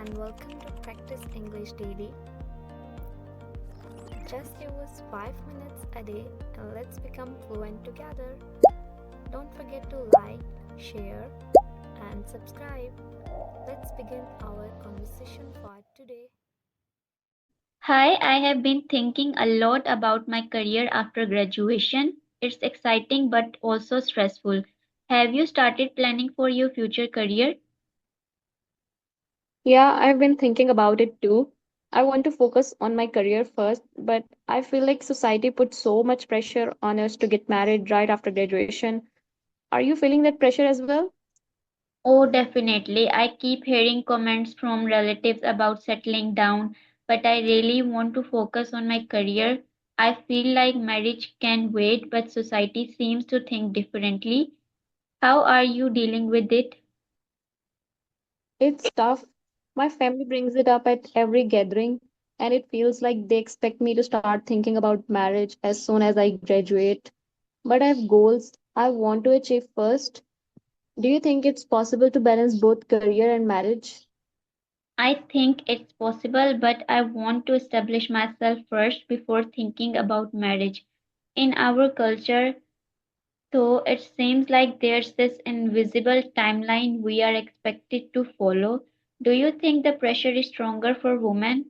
and welcome to Practice English Daily. Just give us 5 minutes a day and let's become fluent together. Don't forget to like, share, and subscribe. Let's begin our conversation for today. Hi, I have been thinking a lot about my career after graduation. It's exciting but also stressful. Have you started planning for your future career? Yeah, I've been thinking about it too. I want to focus on my career first, but I feel like society puts so much pressure on us to get married right after graduation. Are you feeling that pressure as well? Oh, definitely. I keep hearing comments from relatives about settling down, but I really want to focus on my career. I feel like marriage can wait, but society seems to think differently. How are you dealing with it? It's tough. My family brings it up at every gathering, and it feels like they expect me to start thinking about marriage as soon as I graduate. But I have goals I want to achieve first. Do you think it's possible to balance both career and marriage? I think it's possible, but I want to establish myself first before thinking about marriage. In our culture, though, it seems like there's this invisible timeline we are expected to follow. Do you think the pressure is stronger for women?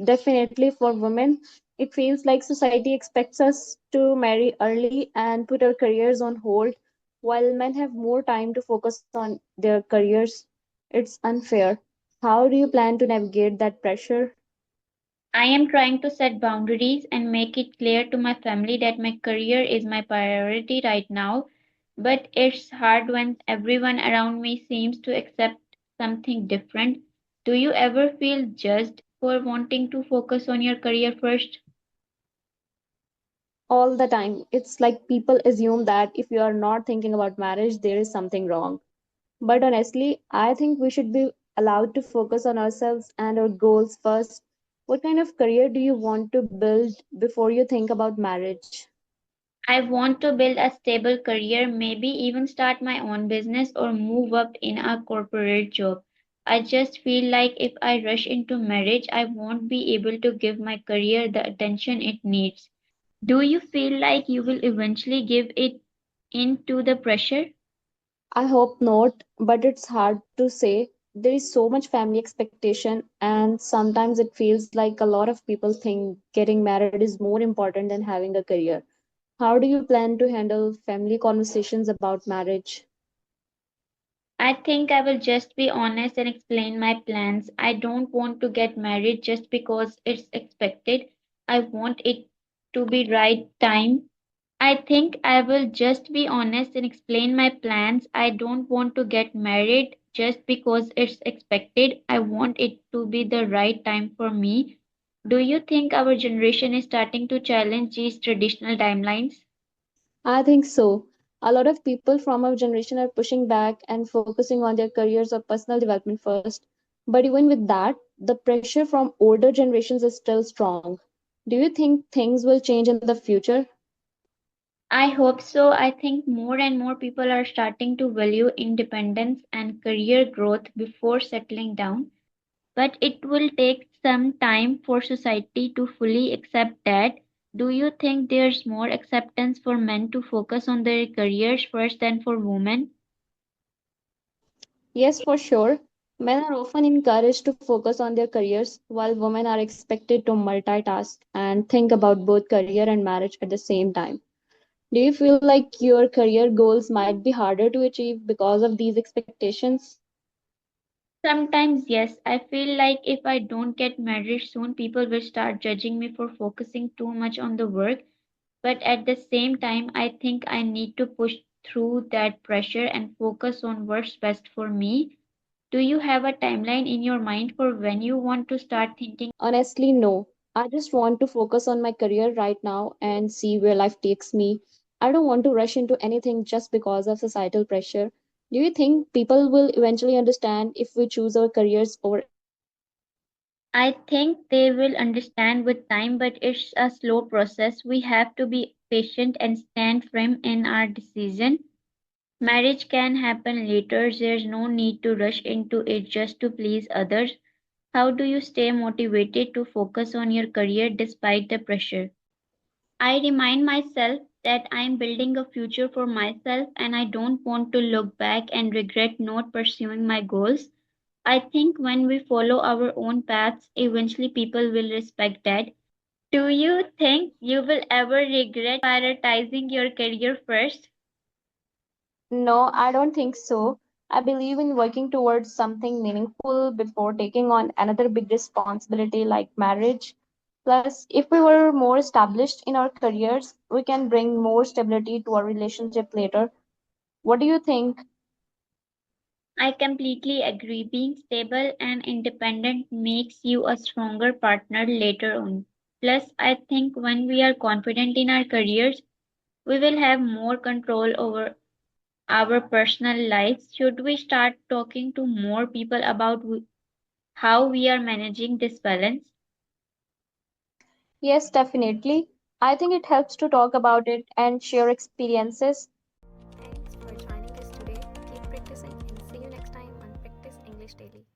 Definitely for women, it feels like society expects us to marry early and put our careers on hold, while men have more time to focus on their careers. It's unfair. How do you plan to navigate that pressure? I am trying to set boundaries and make it clear to my family that my career is my priority right now, but it's hard when everyone around me seems to accept something different. Do you ever feel judged for wanting to focus on your career first? All the time. It's like people assume that if you are not thinking about marriage, there is something wrong. But honestly, I think we should be allowed to focus on ourselves and our goals first. What kind of career do you want to build before you think about marriage? I want to build a stable career, maybe even start my own business or move up in a corporate job. I just feel like if I rush into marriage, I won't be able to give my career the attention it needs. Do you feel like you will eventually give it in to the pressure? I hope not, but it's hard to say. There is so much family expectation, and sometimes it feels like a lot of people think getting married is more important than having a career. How do you plan to handle family conversations about marriage? I think I will just be honest and explain my plans. I don't want to get married just because it's expected. I want it to be right time. I think I will just be honest and explain my plans. I don't want to get married just because it's expected. I want it to be the right time for me. Do you think our generation is starting to challenge these traditional timelines? I think so. A lot of people from our generation are pushing back and focusing on their careers or personal development first. But even with that, the pressure from older generations is still strong. Do you think things will change in the future? I hope so. I think more and more people are starting to value independence and career growth before settling down, but it will take some time for society to fully accept that. Do you think there's more acceptance for men to focus on their careers first than for women? Yes, for sure. Men are often encouraged to focus on their careers, while women are expected to multitask and think about both career and marriage at the same time. Do you feel like your career goals might be harder to achieve because of these expectations? Sometimes, yes. I feel like if I don't get married soon, people will start judging me for focusing too much on the work. But at the same time, I think I need to push through that pressure and focus on what's best for me. Do you have a timeline in your mind for when you want to start thinking? Honestly, no. I just want to focus on my career right now and see where life takes me. I don't want to rush into anything just because of societal pressure. Do you think people will eventually understand if we choose our careers over education? I think they will understand with time, but it's a slow process. We have to be patient and stand firm in our decision. Marriage can happen later. There's no need to rush into it just to please others. How do you stay motivated to focus on your career despite the pressure? I remind myself that I am building a future for myself and I don't want to look back and regret not pursuing my goals. I think when we follow our own paths, eventually people will respect that. Do you think you will ever regret prioritizing your career first? No, I don't think so. I believe in working towards something meaningful before taking on another big responsibility like marriage. Plus, if we were more established in our careers, we can bring more stability to our relationship later. What do you think? I completely agree. Being stable and independent makes you a stronger partner later on. Plus, I think when we are confident in our careers, we will have more control over our personal lives. Should we start talking to more people about how we are managing this balance? Yes, definitely. I think it helps to talk about it and share experiences. Thanks for joining us today. Keep practicing and see you next time on Practice English Daily.